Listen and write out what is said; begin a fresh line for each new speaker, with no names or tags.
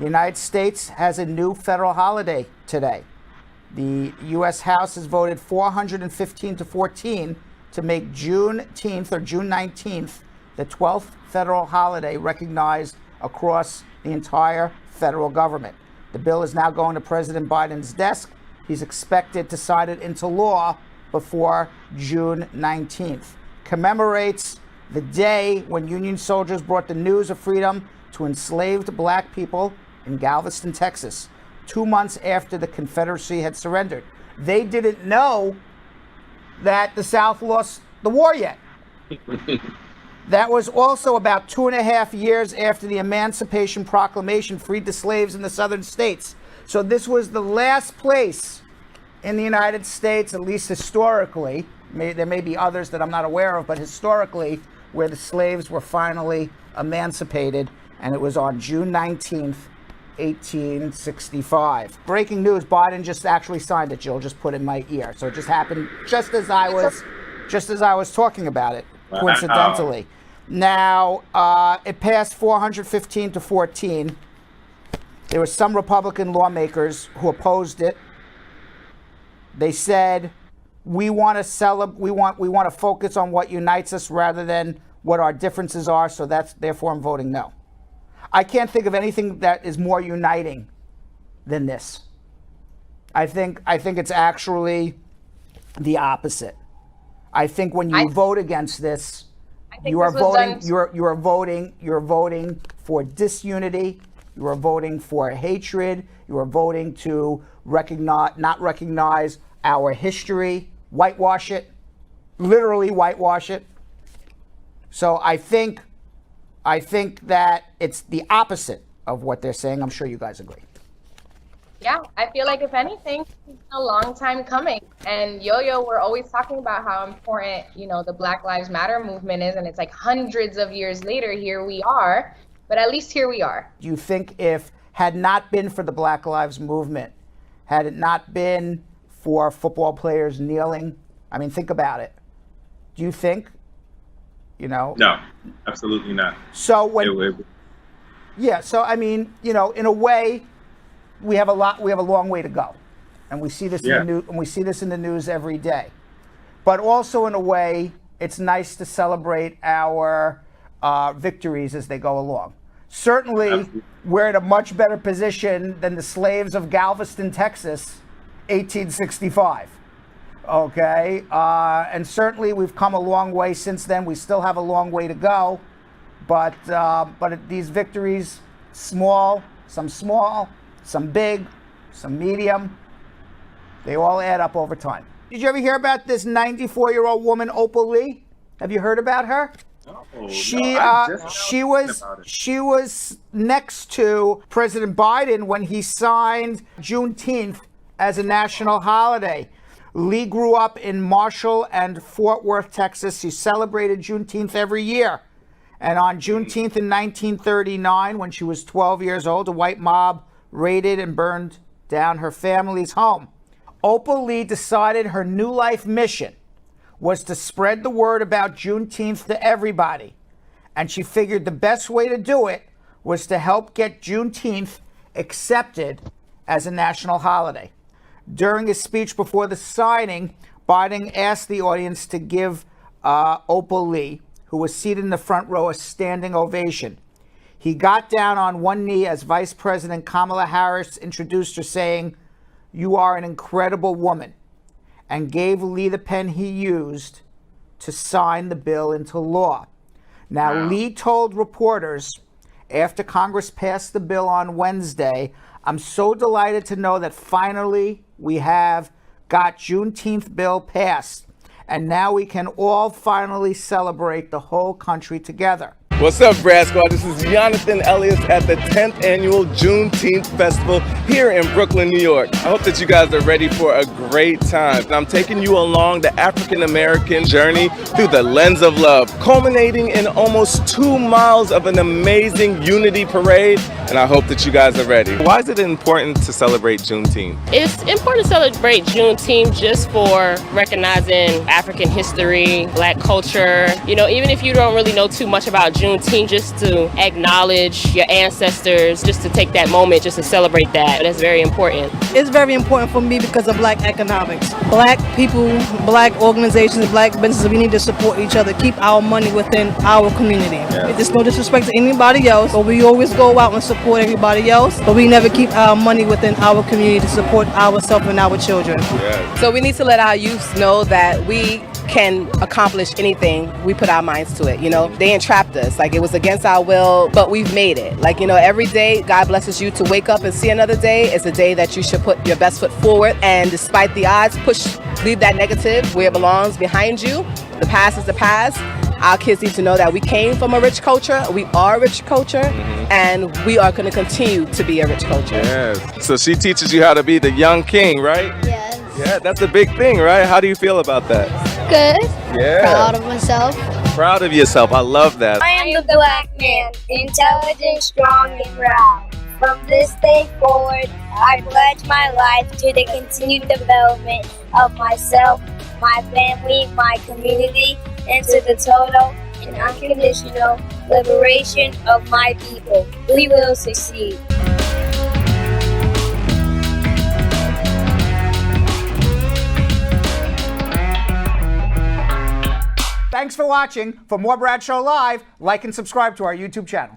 The United States has a new federal holiday today. The U.S. House has voted 415 to 14 to make Juneteenth, or June 19th, the 12th federal holiday recognized across the entire federal government. The bill is now going to President Biden's desk. He's expected to sign it into law before June 19th. Commemorates the day when Union soldiers brought the news of freedom to enslaved black people in Galveston, Texas, 2 months after the Confederacy had surrendered. They didn't know that the South lost the war yet. That was also about 2.5 years after the Emancipation Proclamation freed the slaves in the southern states. So this was the last place in the United States, at least historically, there may be others that I'm not aware of, but historically, where the slaves were finally emancipated, and it was on June 19th, 1865. Breaking news, Biden just actually signed it, Jill, just put in my ear. So it just happened just as I was talking about it, coincidentally. Now, it passed 415 to 14. There were some Republican lawmakers who opposed it. They said, we want to focus on what unites us rather than what our differences are, so therefore I'm voting no. I can't think of anything that is more uniting than this. I think it's actually the opposite. I think when you vote against this, you are voting for disunity, you are voting for hatred, you are voting to not recognize our history, whitewash it, literally whitewash it. So I think that it's the opposite of what they're saying. I'm sure you guys agree.
Yeah, I feel like if anything, it's a long time coming. And Yo-Yo, we're always talking about how important, the Black Lives Matter movement is, and it's like hundreds of years later, here we are, but at least here we are.
Do you think if had not been for the Black Lives movement, had it not been for football players kneeling, I mean, think about it. Do you think, No,
absolutely not.
So so I mean, in a way, we have a long way to go, and we see this in the news every day. But also, in a way, it's nice to celebrate our victories as they go along. Certainly, absolutely. We're in a much better position than the slaves of Galveston, Texas, 1865. Okay, and certainly we've come a long way since then. We still have a long way to go, but these victories, some big, some medium, they all add up over time. Did you ever hear about this 94-year-old woman, Opal Lee? Have you heard about her? She was next to President Biden when he signed Juneteenth as a national holiday. Lee grew up in Marshall and Fort Worth, Texas. She celebrated Juneteenth every year. And on Juneteenth in 1939, when she was 12 years old, a white mob raided and burned down her family's home. Opal Lee decided her new life mission was to spread the word about Juneteenth to everybody. And she figured the best way to do it was to help get Juneteenth accepted as a national holiday. During his speech before the signing, Biden asked the audience to give Opal Lee, who was seated in the front row, a standing ovation. He got down on one knee as Vice President Kamala Harris introduced her, saying, "You are an incredible woman," and gave Lee the pen he used to sign the bill into law. Now, Lee told reporters after Congress passed the bill on Wednesday, "I'm so delighted to know that finally we have got Juneteenth bill passed, and now we can all finally celebrate the whole country together."
What's up, Brad Squad? This is Jonathan Elliott at the 10th Annual Juneteenth Festival here in Brooklyn, New York. I hope that you guys are ready for a great time. I'm taking you along the African-American journey through the lens of love, culminating in almost 2 miles of an amazing unity parade, and I hope that you guys are ready. Why is it important to celebrate Juneteenth?
It's important to celebrate Juneteenth just for recognizing African history, Black culture. Even if you don't really know too much about Juneteenth, Juneteenth just to acknowledge your ancestors, just to take that moment, just to celebrate that. That's very important.
It's very important for me because of Black economics. Black people, Black organizations, Black businesses, we need to support each other, keep our money within our community. It's no disrespect to anybody else, but we always go out and support everybody else, but we never keep our money within our community to support ourselves and our children.
So we need to let our youth know that we can accomplish anything we put our minds to it. You know, they entrapped us, like it was against our will, but we've made it. Like, you know, every day God blesses you to wake up and see another day. It's a day that you should put your best foot forward, and despite the odds, leave that negative where it belongs behind you. The past is the past. Our kids need to know that we came from a rich culture, we are a rich culture, and we are going to continue to be a rich culture.
Yes. So she teaches you how to be the young king, right?
Yes.
Yeah, that's a big thing, right? How do you feel about that?
Good.
Yeah.
Proud of myself.
Proud of yourself. I love that.
I am the Black man, intelligent, strong, and proud. From this day forward, I pledge my life to the continued development of myself, my family, my community, and to the total and unconditional liberation of my people. We will succeed.
Thanks for watching. For more Bradshaw Live, like and subscribe to our YouTube channel.